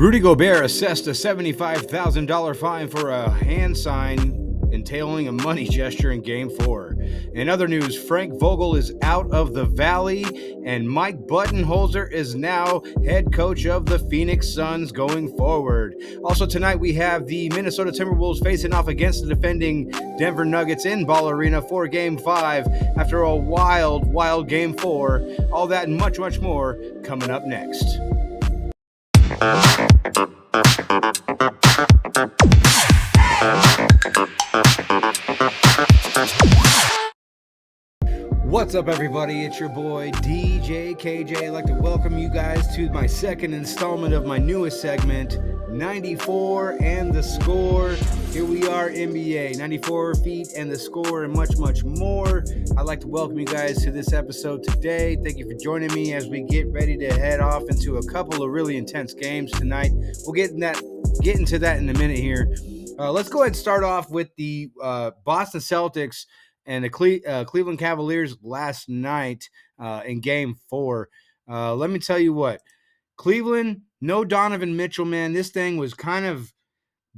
Rudy Gobert assessed a $75,000 fine for a hand sign entailing a money gesture in Game 4. In other news, Frank Vogel is out of the Valley, and Mike Budenholzer is now head coach of the Phoenix Suns going forward. Also tonight, we have the Minnesota Timberwolves facing off against the defending Denver Nuggets in Ball Arena for Game 5 after a wild Game 4. All that and much more coming up next. What's up, everybody? It's your boy DJ KJ. I'd like to welcome you guys to my second installment of my newest segment, 94 and the Score. Here we are, NBA, 94 feet and the score, and much more. I'd like to welcome you guys to this episode today. Thank you for joining me as we get ready to head off into a couple of really intense games tonight. We'll get into that in a minute here. Let's go ahead and start off with the Boston Celtics and the Cleveland Cavaliers last night in Game 4. Let me tell you what, Cleveland, no Donovan Mitchell, man. This thing was kind of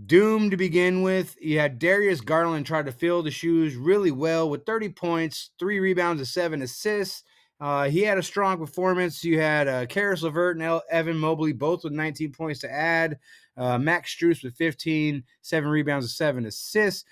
doomed to begin with. You had Darius Garland try to fill the shoes really well with 30 points, 3 rebounds, and 7 assists. He had a strong performance. You had Karis LeVert and Evan Mobley both with 19 points to add. Max Strus with 15, 7 rebounds, and 7 assists.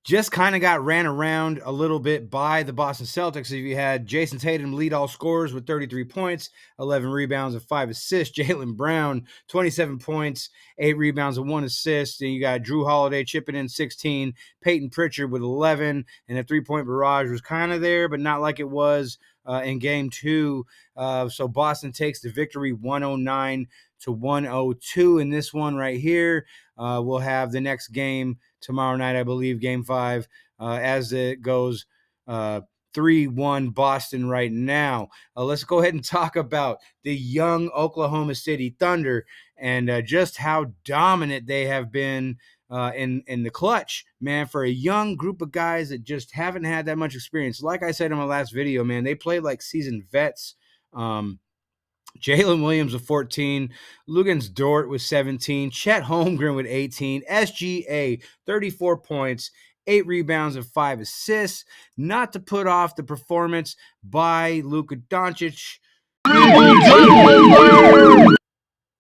Just kind of got ran around a little bit by the Boston Celtics. You had Jason Tatum lead all scorers with 33 points, 11 rebounds, and 5 assists. Jaylen Brown, 27 points, 8 rebounds, and 1 assist. And you got Drew Holiday chipping in 16, Peyton Pritchard with 11, and a three-point barrage was kind of there, but not like it was in Game 2. So Boston takes the victory 109-102 in this one right here. We'll have the next game tomorrow night, I believe, Game 5, as it goes 3-1 Boston right now. Let's go ahead and talk about the young Oklahoma City Thunder and just how dominant they have been in the clutch, man, for a young group of guys that just haven't had that much experience. Like I said in my last video, man, they play like seasoned vets. Jalen Williams with 14, Lugens Dort with 17, Chet Holmgren with 18, SGA 34 points, 8 rebounds, and 5 assists. Not to put off the performance by Luka Doncic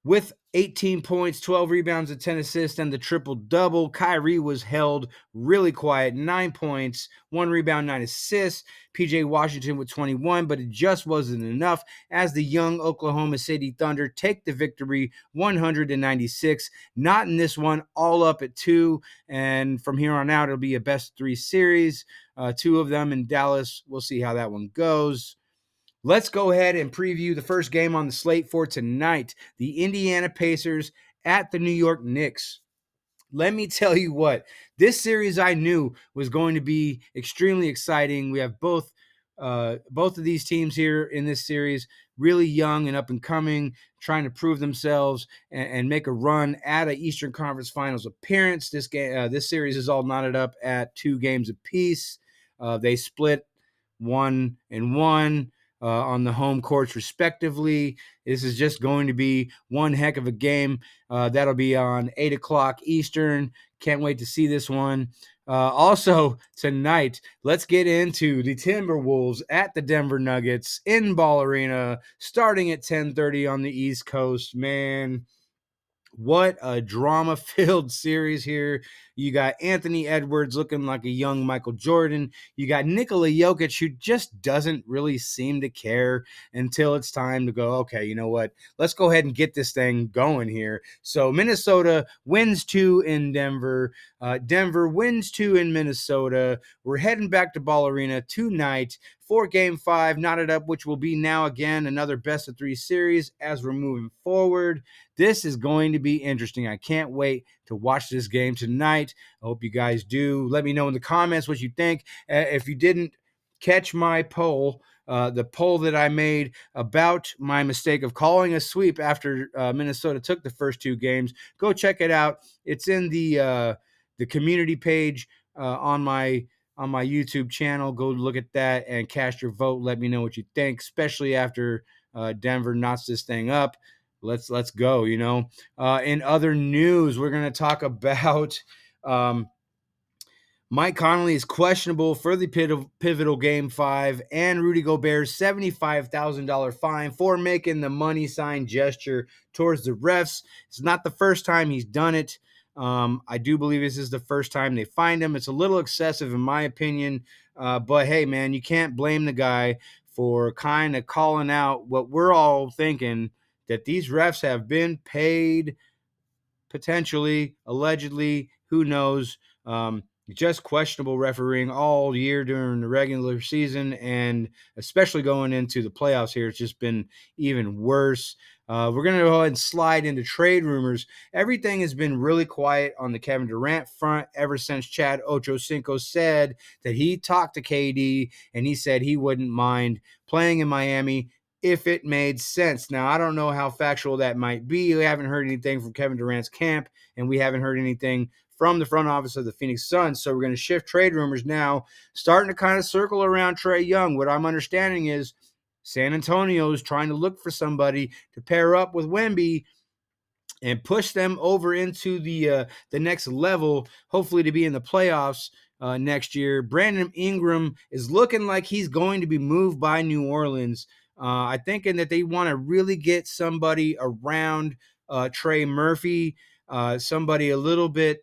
with 18 points, 12 rebounds, and 10 assists, and the triple-double. Kyrie was held really quiet, 9 points, 1 rebound, 9 assists. PJ Washington with 21, but it just wasn't enough as the young Oklahoma City Thunder take the victory 196. Not in this one, all up at 2, and from here on out, it'll be a best-of-3 series. 2 of them in Dallas. We'll see how that one goes. Let's go ahead and preview the first game on the slate for tonight. The Indiana Pacers at the New York Knicks. Let me tell you what, this series I knew was going to be extremely exciting. We have both of these teams here in this series, really young and up and coming, trying to prove themselves and make a run at an Eastern Conference Finals appearance. This series is all knotted up at 2 games apiece. They split 1-1. On the home courts, respectively. This is just going to be one heck of a game. That'll be on 8 o'clock Eastern. Can't wait to see this one. Also, tonight, let's get into the Timberwolves at the Denver Nuggets in Ball Arena, starting at 10:30 on the East Coast. Man, what a drama-filled series here. You got Anthony Edwards looking like a young Michael Jordan. You got Nikola Jokic, who just doesn't really seem to care until it's time to go, okay, you know what? Let's go ahead and get this thing going here. So Minnesota wins 2 in Denver. Denver wins 2 in Minnesota. We're heading back to Ball Arena tonight for Game 5, knotted up, which will be now again another best-of-3 series as we're moving forward. This is going to be interesting. I can't wait to watch this game tonight. I hope you guys do. Let me know in the comments what you think. If you didn't catch my poll, the poll that I made about my mistake of calling a sweep after Minnesota took the first 2 games, go check it out. It's in the community page on my YouTube channel. Go look at that and cast your vote. Let me know what you think, especially after Denver knots this thing up. let's go. In other news, we're going to talk about Mike Conley is questionable for the pivotal Game 5, and Rudy Gobert's $75,000 fine for making the money sign gesture towards the refs. It's not the first time he's done it. I do believe this is the first time they fined him. It's a little excessive in my opinion, but hey, man, you can't blame the guy for kind of calling out what we're all thinking, that these refs have been paid, potentially, allegedly, who knows. Just questionable refereeing all year during the regular season, and especially going into the playoffs here, it's just been even worse. We're going to go ahead and slide into trade rumors. Everything has been really quiet on the Kevin Durant front ever since Chad Ochocinco said that he talked to KD and he said he wouldn't mind playing in Miami if it made sense. Now, I don't know how factual that might be. We haven't heard anything from Kevin Durant's camp, and we haven't heard anything from the front office of the Phoenix Suns. So we're going to shift trade rumors now, starting to kind of circle around Trae Young. What I'm understanding is San Antonio is trying to look for somebody to pair up with Wemby and push them over into the next level, hopefully to be in the playoffs next year. Brandon Ingram is looking like he's going to be moved by New Orleans. I thinking that they want to really get somebody around Trey Murphy, somebody a little bit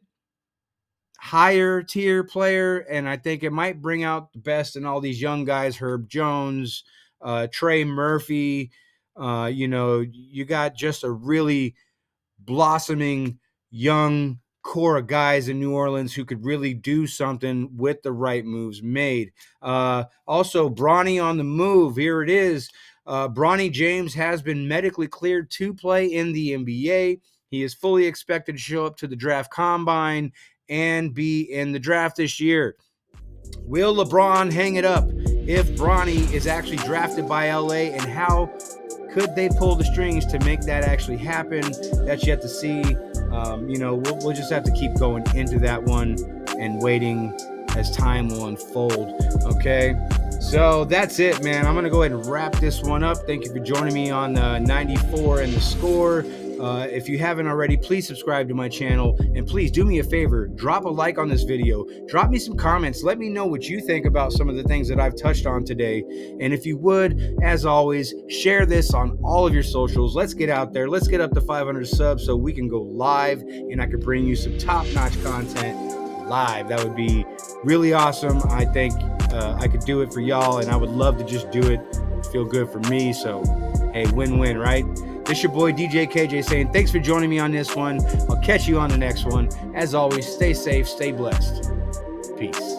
higher tier player, and I think it might bring out the best in all these young guys. Herb Jones, Trey Murphy. You got just a really blossoming young core of guys in New Orleans who could really do something with the right moves made. Also, Bronny on the move. Here it is. Bronny James has been medically cleared to play in the NBA. He is fully expected to show up to the draft combine and be in the draft this year. Will LeBron hang it up if Bronny is actually drafted by LA, and how could they pull the strings to make that actually happen? That's yet to see. We'll just have to keep going into that one and waiting as time will unfold. Okay, so that's it, man. I'm going to go ahead and wrap this one up. Thank you for joining me on 94 and the Score. If you haven't already, please subscribe to my channel, and please do me a favor, drop a like on this video, drop me some comments, let me know what you think about some of the things that I've touched on today, and if you would, as always, share this on all of your socials. Let's get out there, let's get up to 500 subs so we can go live and I can bring you some top-notch content live. That would be really awesome. I think I could do it for y'all, and I would love to just do it. It'd feel good for me, so hey, win-win, right? This your boy DJ KJ saying thanks for joining me on this one. I'll catch you on the next one. As always, stay safe, stay blessed. Peace.